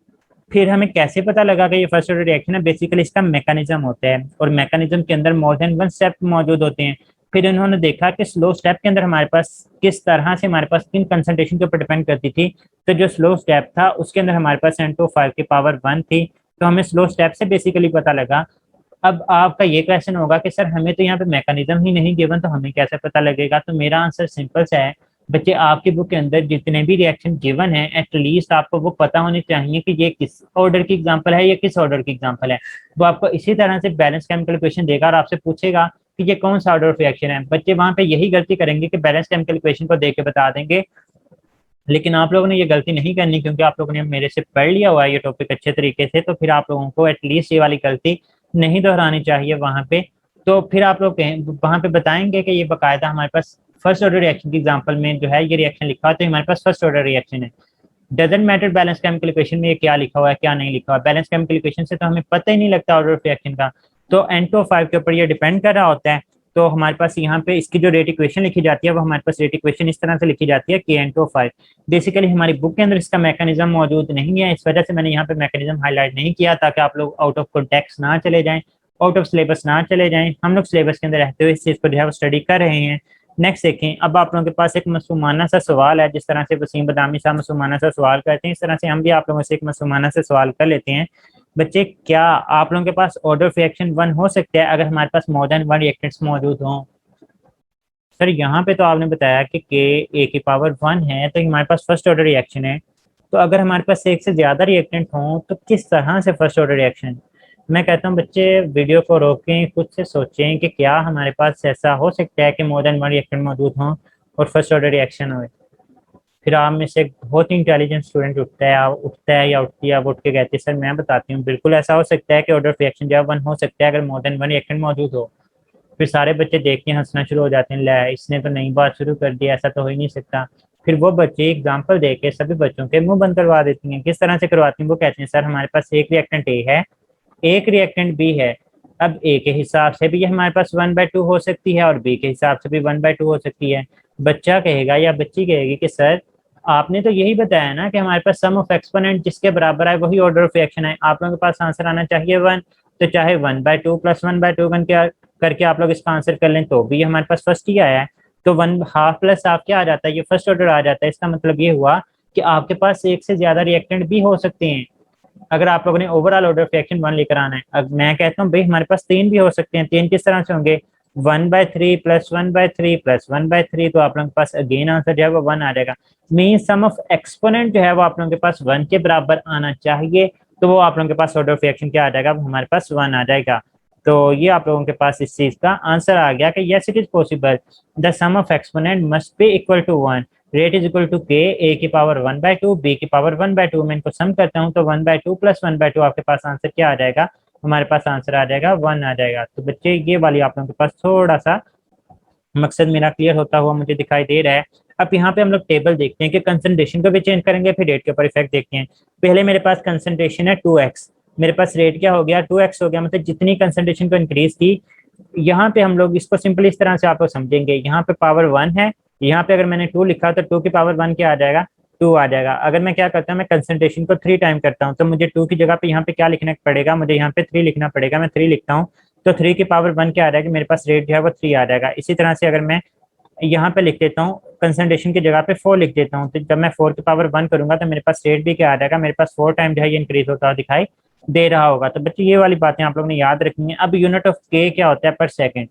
फिर हमें कैसे पता लगा कि ये फर्स्ट ऑर्डर रिएक्शन है? बेसिकली इसका मैकेनिज्म होता है और मैकेनिज्म के अंदर मोर देन वन स्टेप मौजूद होते हैं। फिर उन्होंने देखा कि स्लो स्टेप के अंदर हमारे पास किस तरह से हमारे पास किन कंसंट्रेशन के ऊपर डिपेंड करती थी। तो जो स्लो स्टेप था उसके अंदर हमारे पास N2O5 की पावर 1 थी। तो हमें स्लो स्टेप से बेसिकली पता लगा। अब आपका ये क्वेश्चन होगा कि सर हमें तो यहाँ पे मैकेनिज्म ही नहीं गिवन, तो हमें कैसे पता लगेगा? तो मेरा आंसर सिंपल सा है बच्चे, आपकी बुक के अंदर जितने भी रिएक्शन गिवन है एटलीस्ट आपको वो पता होनी चाहिए कि ये किस ऑर्डर की एग्जांपल है या किस ऑर्डर की एग्जांपल है। वो आपको इसी तरह से बैलेंस केमिकल इक्वेशन देगा और आपसे पूछेगा कि ये कौन सा ऑर्डर ऑफ रिएक्शन है। बच्चे वहां पे यही गलती करेंगे कि बैलेंस केमिकल इक्वेशन को देख के बता देंगे, लेकिन आप लोगों ने ये गलती नहीं करनी क्योंकि आप लोगों ने मेरे से पढ़ लिया हुआ है ये टॉपिक अच्छे तरीके से। तो फिर आप लोगों को एटलीस्ट ये वाली गलती नहीं दोहरानी चाहिए वहां पे। तो फिर आप लोग वहां पे बताएंगे कि ये बकायदा हमारे पास फर्स्ट ऑर्डर रिएक्शन की एग्जांपल में जो है ये रिएक्शन लिखा हुआ है, तो हमारे पास फर्स्ट ऑर्डर रिएक्शन है। Doesn't matter balance chemical equation में ये क्या लिखा हुआ है क्या नहीं लिखा हुआ है, बैलेंस केमिकल इक्वेशन से तो हमें पता ही नहीं लगता ऑर्डर ऑफ रिएक्शन का। तो N2O5 के ऊपर ये डिपेंड कर रहा होता है। तो हमारे पास यहाँ पे इसकी जो रेट इक्वेशन लिखी जाती है वो हमारे पास रेट इक्वेशन इस तरह से लिखी जाती है कि N2O5। बेसिकली हमारी बुक के अंदर इसका मैकेनिज्म मौजूद नहीं है, इस वजह से मैंने यहाँ पे मैकेनिज्म हाईलाइट नहीं किया ताकि आप लोग आउट ऑफ कॉन्टेक्स्ट ना चले जाएं, आउट ऑफ सिलेबस ना चले जाएं। हम लोग सिलेबस के अंदर रहते हुए इस चीज को जो है वो स्टडी कर रहे हैं। नेक्स्ट देखें, अब आप लोगों के पास एक मासूमाना सा सवाल है। जिस तरह से वसीम बदामी साहब मासूमाना सा सवाल करते हैं इस तरह से हम भी आप लोगों से एक मासूमाना से सवाल कर लेते हैं। बच्चे क्या आप लोगों के पास ऑर्डर ऑफ रिएक्शन 1 हो सकता है अगर हमारे पास मोर देन 1 रिएक्टेंट्स मौजूद हों? सर यहाँ पे तो आपने बताया कि के ए की पावर 1 है तो हमारे पास फर्स्ट ऑर्डर रिएक्शन है। तो अगर हमारे पास एक से ज्यादा रिएक्टेंट हों तो किस तरह से फर्स्ट ऑर्डर रिएक्शन? मैं कहता हूँ बच्चे वीडियो को रोकें, खुद से सोचें कि क्या हमारे पास ऐसा हो सकता है कि मोर देन 1 रिएक्टेंट मौजूद हों और फर्स्ट ऑर्डर रिएक्शन हो। फिर आप में से एक बहुत ही इंटेलिजेंट स्टूडेंट उठता है या उठती है, वो उठ के कहती है सर मैं बताती हूँ बिल्कुल ऐसा हो सकता है कि ऑर्डर ऑफ रिएक्शन जो है 1 हो सकता है अगर मोर देन 1 रिएक्टेंट मौजूद हो। फिर सारे बच्चे देख के हंसना शुरू हो जाते हैं, ले इसने तो नई बात शुरू कर दी, ऐसा तो हो ही नहीं सकता। फिर वो बच्चे एग्जाम्पल दे के सभी बच्चों के मुंह बंद करवा देती हैं। किस तरह से करवाती हैं? वो कहते हैं सर हमारे पास एक रिएक्टेंट ए है, एक रिएक्टेंट बी है। अब ए के हिसाब से भी ये हमारे पास 1/2 हो सकती है और बी के हिसाब से भी 1/2 हो सकती है। बच्चा कहेगा या बच्ची कहेगी कि सर आपने तो यही बताया ना कि हमारे पास सम ऑफ एक्सपोनेंट जिसके बराबर है वही ऑर्डर ऑफ रिएक्शन है। आप लोगों के पास आंसर आना चाहिए 1। तो चाहे 1/2 प्लस 1/2 करके आप लोग इसका आंसर कर लें तो भी हमारे पास फर्स्ट ही आया है। तो 1/2 प्लस हाफ क्या आ जाता है? ये फर्स्ट ऑर्डर आ जाता है। इसका मतलब ये हुआ कि आपके पास एक से ज्यादा रिएक्टेंट भी हो सकते हैं अगर आप लोगों ने ओवरऑल ऑर्डर ऑफ रिएक्शन 1 लेकर आना है। अब मैं कहता हूँ भाई हमारे पास 3 भी हो सकते हैं। 3 किस तरह से होंगे? 1/3 प्लस 1/3 प्लस 1/3। तो आप लोगों के पास अगेन आंसर जो है वो 1 आ जाएगा। मीन सम ऑफ एक्सपोनेंट जो है वो आप लोगों के पास 1 के बराबर आना चाहिए। तो वो आप लोगों के पास ऑर्डर ऑफ रिएक्शन क्या आ जाएगा? वो हमारे पास 1 आ जाएगा। तो ये आप लोगों के पास इस चीज का आंसर आ गया कि yes it is possible the sum of exponent must be equal to 1। Rate is equal to K A की पावर 1/2 बी की पावर 1/2। मैं इनको सम करता हूँ तो 1/2 प्लस 1/2 आपके पास आंसर क्या आ जाएगा? हमारे पास आंसर आ जाएगा 1 आ जाएगा। तो बच्चे ये वाली आप लोगों के पास थोड़ा सा मकसद मेरा क्लियर होता हुआ मुझे दिखाई दे रहा है। अब यहाँ पे हम लोग टेबल देखते हैं कि कंसंट्रेशन को भी चेंज करेंगे, फिर रेट के ऊपर इफेक्ट देखते हैं। पहले मेरे पास कंसंट्रेशन है 2x, मेरे पास रेट क्या हो गया 2x हो गया, मतलब जितनी कंसंट्रेशन को इंक्रीज की। यहाँ पे हम लोग इसको सिंपली इस तरह से आप लोग समझेंगे, यहाँ पे पावर 1 है, यहाँ पे अगर मैंने 2 लिखा तो 2 की पावर 1 क्या आ जाएगा, 2 आ जाएगा। अगर मैं क्या करता हूँ, मैं कंसंट्रेशन को 3 टाइम करता हूँ, तो मुझे 2 की जगह पे यहाँ पे क्या लिखना पड़ेगा, मुझे यहाँ पे 3 लिखना पड़ेगा। मैं 3 लिखता हूँ तो 3 की पावर 1 क्या आ जाएगा, मेरे पास रेट जो है वो 3 आ जाएगा। इसी तरह से अगर मैं यहाँ पे लिख देता हूँ कंसंट्रेशन की जगह पे 4 लिख देता हूँ, तो जब मैं 4 की पावर 1 करूंगा तो मेरे पास रेट भी क्या आ जाएगा, मेरे पास 4 टाइम जो है ये इंक्रीज होता हुआ दिखाई दे रहा होगा। तो बच्चे ये वाली बातें आप लोगों ने याद रखनी है। अब यूनिट ऑफ के क्या होता है, पर सेकंड।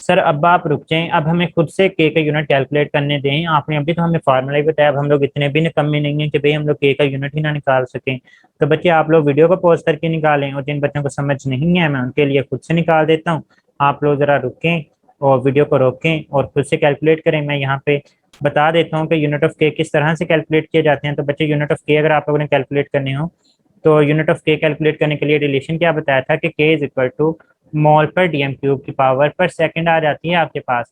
सर अब आप रुक जाएं, अब हमें खुद से के का यूनिट कैलकुलेट करने दें। आपने अभी तो हमें फार्मूला ही बताया, अब हम लोग इतने भी कम नहीं है कि भाई हम लोग के का यूनिट ही ना निकाल सकें। तो बच्चे आप लोग वीडियो को पॉज करके निकालें, और जिन बच्चों को समझ नहीं है मैं उनके लिए खुद से निकाल देता हूँ। आप लोग जरा रुकें और वीडियो को रोकें और खुद से कैलकुलेट करें। मैं यहाँ पे बता देता हूँ कि यूनिट ऑफ के किस तरह से कैलकुलेट किए जाते हैं। तो बच्चे यूनिट ऑफ के अगर आप लोगों ने कैलकुलेट करने हो तो यूनिट ऑफ के कैलकुलेट करने के लिए रिलेशन क्या बताया था कि के इज इक्वल टू मोल पर डीएम क्यूब की पावर पर सेकंड आ जाती है आपके पास,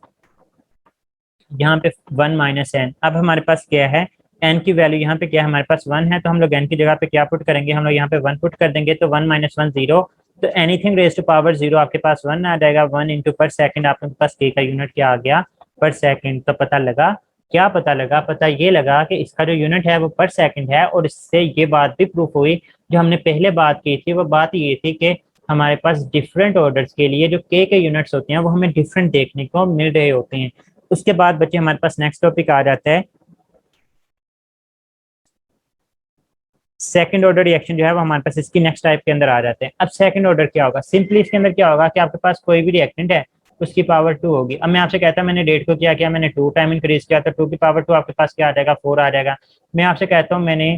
यहाँ पे 1 माइनस एन। अब हमारे पास क्या है, एन की वैल्यू यहाँ पे क्या है, हमारे पास 1 है, तो हम लोग एन की जगह पे क्या पुट करेंगे, हम लोग यहाँ पे 1 पुट कर देंगे, तो 1 माइनस 1 0। तो एनीथिंग रेज टू पावर 0 आपके पास 1 आ जाएगा। 1 इंटू पर सेकेंड आपके पास के का यूनिट क्या आ गया, पर सेकेंड। तो पता लगा, क्या पता लगा, पता ये लगा कि इसका जो यूनिट है वो पर सेकेंड है। और इससे ये बात भी प्रूफ हुई जो हमने पहले बात की थी, वो बात ये थी कि हमारे पास डिफरेंट ऑर्डर्स के लिए जो के यूनिट्स होते हैं वो हमें डिफरेंट देखने को मिल रहे होते हैं। उसके बाद बच्चे हमारे पास नेक्स्ट टॉपिक आ जाता है सेकंड ऑर्डर रिएक्शन, जो है वो हमारे पास इसकी नेक्स्ट टाइप के अंदर आ जाते हैं। अब सेकंड ऑर्डर क्या होगा, सिंपली इसके अंदर क्या होगा कि आपके पास कोई भी रिएक्टेंट है उसकी पावर 2 होगी। अब मैं आपसे कहता हूँ मैंने रेट को क्या किया, मैंने 2 टाइम इंक्रीज किया, तो 2 की पावर 2 आपके पास क्या आ जाएगा, 4 आ जाएगा। मैं आपसे कहता हूँ मैंने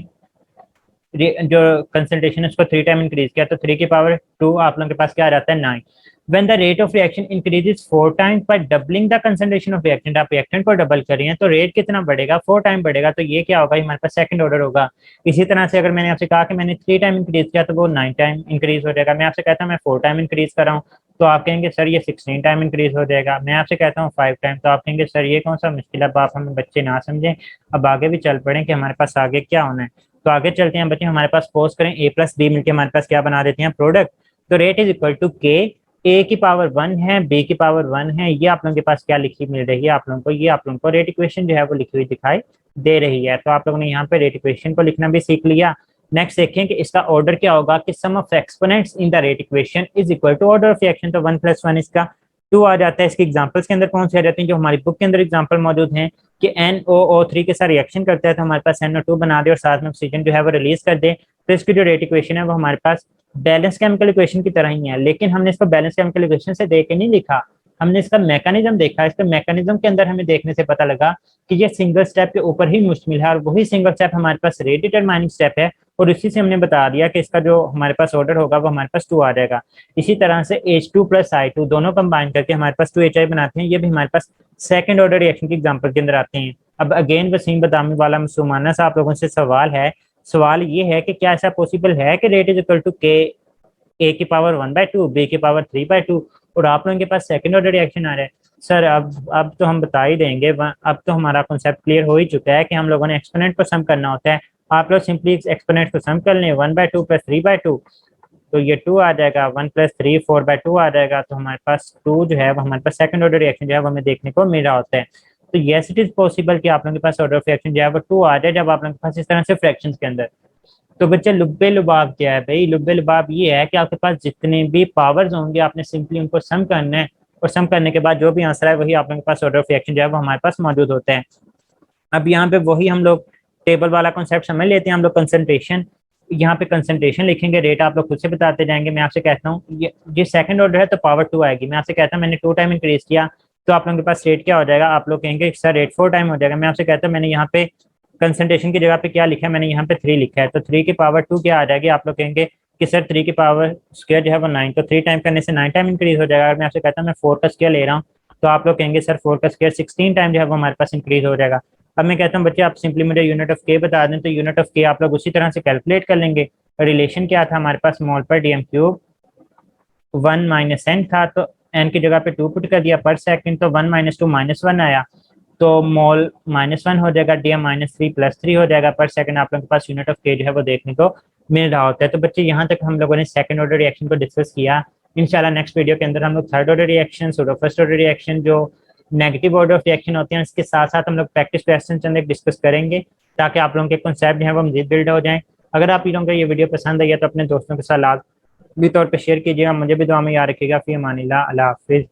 जो कंसंट्रेशन है उसको 3 टाइम इंक्रीज किया, तो 3 की पावर 2 आप लोगों के पास क्या आ जाता है, 9। When the rate of reaction increases 4 times by doubling the concentration of reactant, आप reactant को डबल कर रही हैं तो रेट कितना बढ़ेगा, 4 टाइम बढ़ेगा। तो ये क्या होगा, हमारे पास सेकंड ऑर्डर होगा। इसी तरह से अगर मैंने आपसे कहा कि मैंने 3 टाइम इंक्रीज किया तो वो 9 टाइम इंक्रीज हो जाएगा। मैं आपसे कहता हूँ मैं 4 टाइम इंक्रीज कर रहा हूँ तो आप कहेंगे सर ये 16 टाइम इंक्रीज हो जाएगा। मैं आपसे कहता हूँ 5 टाइम, तो आप कहेंगे सर ये कौन सा मुश्किल है, आप हमें बच्चे ना समझें। अब आगे भी चल पड़े कि हमारे पास आगे क्या होना है। तो आगे चलते हैं बच्चे, हमारे पास पोज करें ए प्लस बी मिलकर हमारे पास क्या बना देते हैं, प्रोडक्ट। तो rate is equal to K, A की पावर 1 है, बी की पावर 1 है। ये आप लोगों के पास क्या लिखी मिल रही है आप लोगों को, ये आप लोगों को रेट इक्वेशन जो है वो लिखी हुई दिखाई दे रही है। तो आप लोगों ने यहाँ पे रेट इक्वेशन को लिखना भी सीख लिया। नेक्स्ट देखें कि इसका ऑर्डर क्या होगा, कि sum of exponents in the rate equation is equal to order of reaction. तो 1 प्लस 1 इसका 2 आ जाता है। इसके एग्जांपल्स के अंदर कौन से आ जाते हैं, जो हमारी बुक के अंदर एग्जांपल मौजूद हैं कि NOO3 के साथ रिएक्शन करता है तो हमारे पास NO2 बना दे और साथ में ऑक्सीजन जो है वो रिलीज कर दे। तो इसकी जो रेट इक्वेशन है वो हमारे पास बैलेंस केमिकल इक्वेशन की तरह ही है, लेकिन हमने इसको बैलेंस केमिकल इक्वेशन से देख के नहीं लिखा, हमने इसका मैकेनिज्म देखा। इसके मैकेनिज्म के अंदर हमें देखने से पता लगा कि ये सिंगल स्टेप के ऊपर ही मुश्तमिल है, और वही सिंगल स्टेप हमारे पास रेट डिटरमाइनिंग स्टेप है। और इसी से हमने बता दिया कि इसका जो हमारे पास ऑर्डर होगा वो हमारे पास 2 आ जाएगा। इसी तरह से H2 प्लस I2 दोनों कंबाइन करके हमारे पास 2HI बनाते हैं। ये भी हमारे पास सेकंड ऑर्डर रिएक्शन के एग्जांपल के अंदर आते हैं। अब अगेन वसीम बदामी वाला मुसलमाना सा आप लोगों से सवाल है, सवाल ये है कि क्या ऐसा पॉसिबल है कि rate is equal to K, A की पावर 1/2, बी की पावर 3/2, और आप लोगों के पास सेकंड ऑर्डर रिएक्शन आ रहा है। सर अब तो हम बता ही देंगे, अब तो हमारा कॉन्सेप्ट क्लियर हो ही चुका है कि हम लोगों ने एक्सपोनेंट को सम करना होता है। आप लोग सिंपली एक्सपोनेंट को सम कर लें, 1/2 प्लस 3/2, तो ये 2 आ जाएगा, 1 प्लस 3 4/2 आ जाएगा। तो हमारे पास 2 जो है वो हमारे पास सेकंड ऑर्डर रिएक्शन जो है वो हमें देखने को मिल रहा होता है। तो यस इट इज पॉसिबल कि आप लोगों के पास ऑर्डर ऑफ रिएक्शन जो है वो 2 आ जाए जब आप लोगों के पास इस तरह से फ्रैक्शंस के अंदर। तो बच्चे लुब्बे लुबाब क्या है भाई, लुब्बे लुबाब ये है कि आपके पास जितने भी पावर्स होंगे आपने सिंपली उनको सम करना है, और सम करने के बाद जो भी आंसर है वही आप लोगों के पास ऑर्डर ऑफ रिएक्शन जो है वो हमारे पास मौजूद होता है। अब यहाँ पे वही हम लोग टेबल वाला कॉन्सेप्ट समझ लेते हैं। हम लोग कंसंट्रेशन, यहाँ पे कंसंट्रेशन लिखेंगे, रेट आप लोग खुद से बताते जाएंगे। मैं आपसे कहता हूँ ये सेकंड ऑर्डर है तो पावर 2 आएगी। मैं आपसे कहता हूँ मैंने 2 टाइम इंक्रीज किया तो आप लोगों के पास रेट क्या हो जाएगा, आप लोग कहेंगे सर रेट 4 टाइम हो जाएगा। मैं आपसे कहता हूँ मैंने यहाँ पे कंसंट्रेशन की जगह पे क्या लिखा है, मैंने यहाँ पे 3 लिखा है, तो 3 की पावर 2 क्या आ जाएगी, आप लोग कहेंगे कि सर 3 की पावर स्क्वायर जो है वो 9, तो 3 टाइम करने से 9 टाइम इंक्रीज हो जाएगा। अगर मैं आपसे कहता हूँ मैं 4 का स्क्वायर ले रहा हूँ तो आप लोग कहेंगे सर 4 का स्क्वायर 16 टाइम जो है वो हमारे पास इंक्रीज हो जाएगा। अब मैं कहता हूँ बच्चे आप सिंपली मुझे यूनिट ऑफ के बता दें, तो यूनिट ऑफ के आप लोग उसी तरह से कैलकुलेट कर लेंगे। रिलेशन क्या था हमारे पास, मोल पर डीएम क्यूब 1 माइनस एन था, तो एन की जगह पे 2 पुट कर दिया पर सेकंड, तो 1 - 2 -1 आया, तो मोल -1 हो जाएगा, DM -3 +3 हो जाएगा पर सेकंड। आप लोगों के पास यूनिट ऑफ के जो है वो देखने को मिल रहा होता है। तो बच्चे यहाँ तक हम लोगों ने सेकंड ऑर्डर रिएक्शन को डिस्कस किया। इंशाल्लाह नेक्स्ट वीडियो के अंदर हम लोग third order reaction, pseudo first order reaction, जो नेगेटिव ऑर्डर ऑफ रिएक्शन होते हैं, इसके साथ साथ हम लोग प्रैक्टिस क्वेश्चन चंद एक डिस्कस करेंगे ताकि आप लोगों के कॉन्सेप्ट जो है वो मजीद बिल्ड हो जाए। अगर आप लोगों को ये वीडियो पसंद आई है तो अपने दोस्तों के साथ लाजमी तौर पर शेयर कीजिएगा। मुझे भी दुआ में याद रखिएगा। फी अमानिल्लाह, अल्लाह हाफिज़।